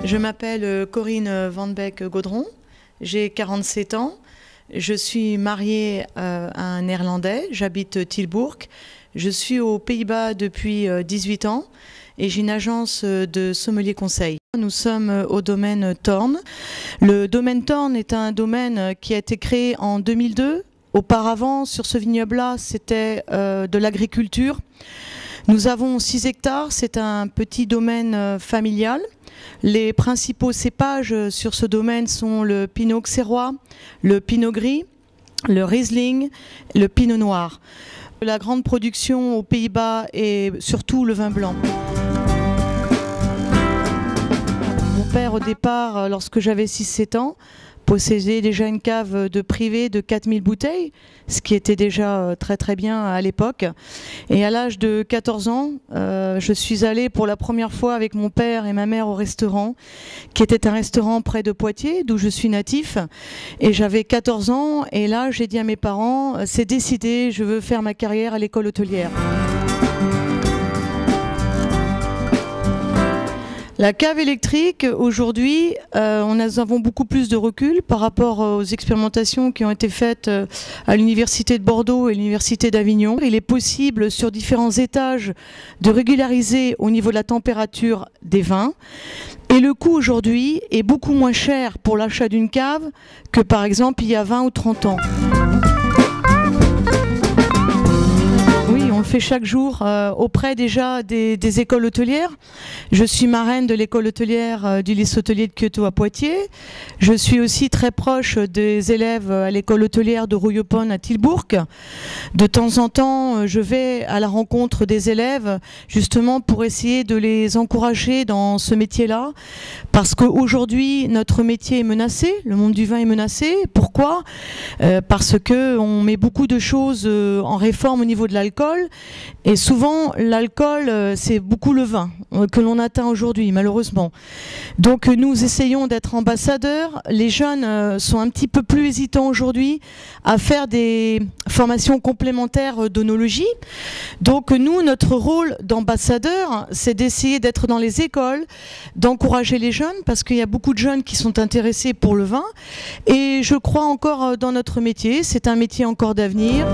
Je m'appelle Corinne Van Beek-Gaudron, j'ai 47 ans, je suis mariée à un Néerlandais, j'habite Tilburg, je suis aux Pays-Bas depuis 18 ans et j'ai une agence de sommelier conseil. Nous sommes au domaine Thorn. Le domaine Thorn est un domaine qui a été créé en 2002. Auparavant, sur ce vignoble-là, c'était de l'agriculture. Nous avons 6 hectares, c'est un petit domaine familial. Les principaux cépages sur ce domaine sont le pinot auxerrois, le pinot gris, le riesling, le pinot noir. La grande production aux Pays-Bas est surtout le vin blanc. Mon père, au départ, lorsque j'avais 6-7 ans, possédait déjà une cave de privé de 4000 bouteilles, ce qui était déjà très bien à l'époque. Et à l'âge de 14 ans, je suis allée pour la première fois avec mon père et ma mère au restaurant, qui était un restaurant près de Poitiers, d'où je suis natif. Et j'avais 14 ans, et là j'ai dit à mes parents, c'est décidé, je veux faire ma carrière à l'école hôtelière. La cave électrique, aujourd'hui, nous avons beaucoup plus de recul par rapport aux expérimentations qui ont été faites à l'Université de Bordeaux et l'Université d'Avignon. Il est possible, sur différents étages, de régulariser au niveau de la température des vins. Et le coût aujourd'hui est beaucoup moins cher pour l'achat d'une cave que par exemple il y a 20 ou 30 ans. On le fait chaque jour auprès déjà des écoles hôtelières. Je suis marraine de l'école hôtelière du lycée hôtelier de Kyoto à Poitiers. Je suis aussi très proche des élèves à l'école hôtelière de Rouillopon à Tilburg. De temps en temps, je vais à la rencontre des élèves justement pour essayer de les encourager dans ce métier-là. Parce qu'aujourd'hui, notre métier est menacé, le monde du vin est menacé. Pourquoi ? Parce qu'on met beaucoup de choses en réforme au niveau de l'alcool. Et souvent, l'alcool, c'est beaucoup le vin que l'on atteint aujourd'hui, malheureusement. Donc nous essayons d'être ambassadeurs. Les jeunes sont un petit peu plus hésitants aujourd'hui à faire des formations complémentaires d'œnologie. Donc nous, notre rôle d'ambassadeur, c'est d'essayer d'être dans les écoles, d'encourager les jeunes, parce qu'il y a beaucoup de jeunes qui sont intéressés pour le vin. Et je crois encore dans notre métier, c'est un métier encore d'avenir.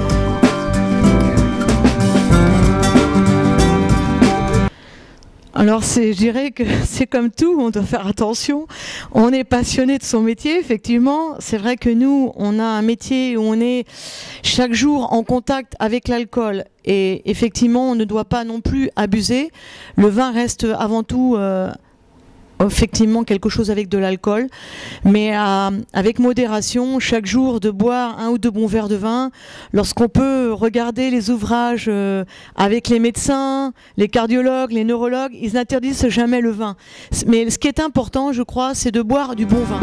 Alors je dirais que c'est comme tout, on doit faire attention. On est passionné de son métier, effectivement. C'est vrai que nous, on a un métier où on est chaque jour en contact avec l'alcool. Et effectivement, on ne doit pas non plus abuser. Le vin reste avant tout effectivement quelque chose avec de l'alcool, mais avec modération, chaque jour de boire 1 ou 2 bons verres de vin. Lorsqu'on peut regarder les ouvrages avec les médecins, les cardiologues, les neurologues, ils n'interdisent jamais le vin. Mais ce qui est important, je crois, c'est de boire du bon vin.